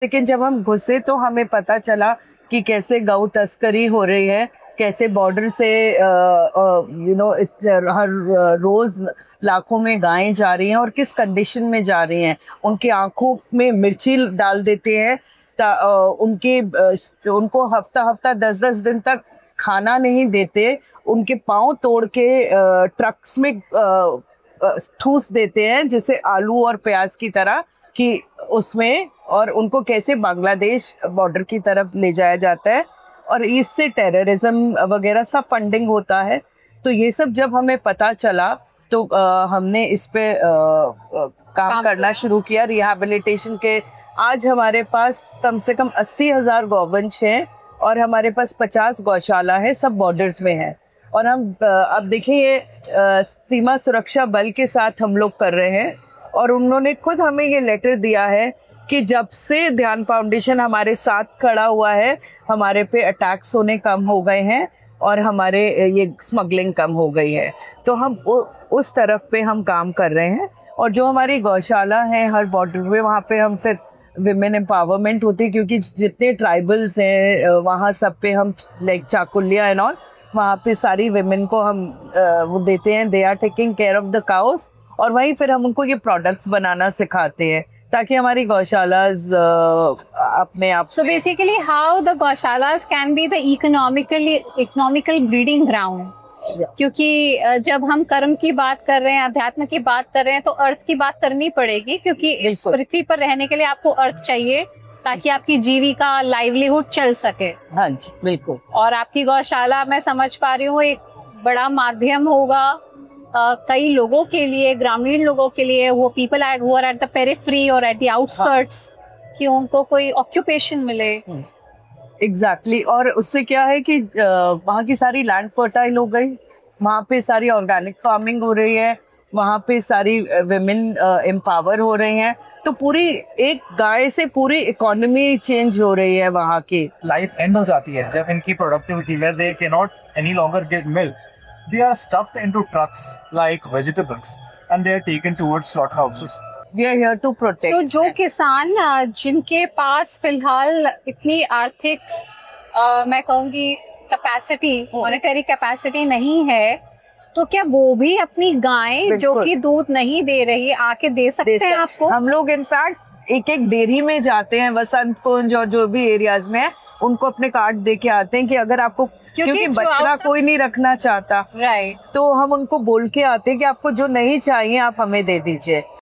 लेकिन जब हम घुसे तो हमें पता चला कि कैसे गौ तस्करी हो रही है, कैसे बॉर्डर से हर रोज लाखों में गायें जा रही हैं और किस कंडीशन में जा रही हैं। उनकी आंखों में मिर्ची डाल देते हैं, उनको हफ्ता हफ्ता 10-10 दिन तक खाना नहीं देते, उनके पाँव तोड़ के ट्रक्स में ठूस देते हैं जैसे आलू और प्याज की तरह कि उसमें, और उनको कैसे बांग्लादेश बॉर्डर की तरफ ले जाया जाता है और इससे टेररिज्म वगैरह सब फंडिंग होता है। तो ये सब जब हमें पता चला तो हमने इस पे काम करना शुरू किया रिहैबिलिटेशन के। आज हमारे पास कम से कम 80,000 गौवंश हैं और हमारे पास 50 गौशाला है, सब बॉर्डर्स में है। और हम अब देखिए ये सीमा सुरक्षा बल के साथ हम लोग कर रहे हैं और उन्होंने खुद हमें ये लेटर दिया है कि जब से ध्यान फाउंडेशन हमारे साथ खड़ा हुआ है, हमारे पे अटैक्स होने कम हो गए हैं और हमारे ये स्मगलिंग कम हो गई है। तो हम उस तरफ पे हम काम कर रहे हैं। और जो हमारी गौशाला है हर बॉर्डर पे, वहाँ पे हम फिर विमेन एम्पावरमेंट होती है, क्योंकि जितने ट्राइबल्स हैं वहाँ सब पे हम लाइक चाकुलिया एंड ऑल, वहाँ पे सारी विमेन को हम वो देते हैं, they are taking care of the cows. और वहीं फिर हम उनको ये प्रोडक्ट्स बनाना सिखाते हैं ताकि हमारी गौशालाज अपने आप। So basically how the gaushalas can be the economical breeding ground. क्योंकि जब हम कर्म की बात कर रहे हैं, अध्यात्म की बात कर रहे हैं, तो अर्थ की बात करनी पड़ेगी, क्योंकि इस पृथ्वी पर रहने के लिए आपको अर्थ चाहिए ताकि आपकी जीविका, लाइवलीहुड चल सके। हाँ जी, बिल्कुल। और आपकी गौशाला, मैं समझ पा रही हूँ, एक बड़ा माध्यम होगा कई लोगों के लिए, ग्रामीण लोगों के लिए, वो people who are at the periphery और एट द आउटस्कर्ट्स, कि उनको कोई ऑक्यूपेशन मिले। एग्जैक्टली। और उससे क्या है कि वहाँ की सारी लैंड फर्टाइल हो गई, वहाँ पे सारी ऑर्गेनिक फार्मिंग हो रही है, वहाँ पे सारी विमेन एम्पावर हो रही हैं। तो पूरी एक गाय से पूरी इकोनॉमी चेंज हो रही है, वहाँ की लाइफ एंड हो जाती है जब इनकी productivity where they can not any longer get milk, they are stuffed into trucks like vegetables and they are taken towards slaughterhouses. We are here to protect. तो जो किसान जिनके पास फिलहाल इतनी आर्थिक मैं कहूँगी कैपेसिटी, मॉनेटरी कैपेसिटी नहीं है, तो क्या वो भी अपनी गाय जो कि दूध नहीं दे रही आके दे सकते हैं आपको? हम लोग इनफैक्ट एक डेयरी में जाते हैं, वसंत कुंज और जो भी एरियाज में है, उनको अपने कार्ड दे के आते हैं कि अगर आपको, क्योंकि बछड़ा कोई नहीं रखना चाहता, राइट, तो हम उनको बोल के आते हैं कि आपको जो नहीं चाहिए आप हमें दे दीजिए।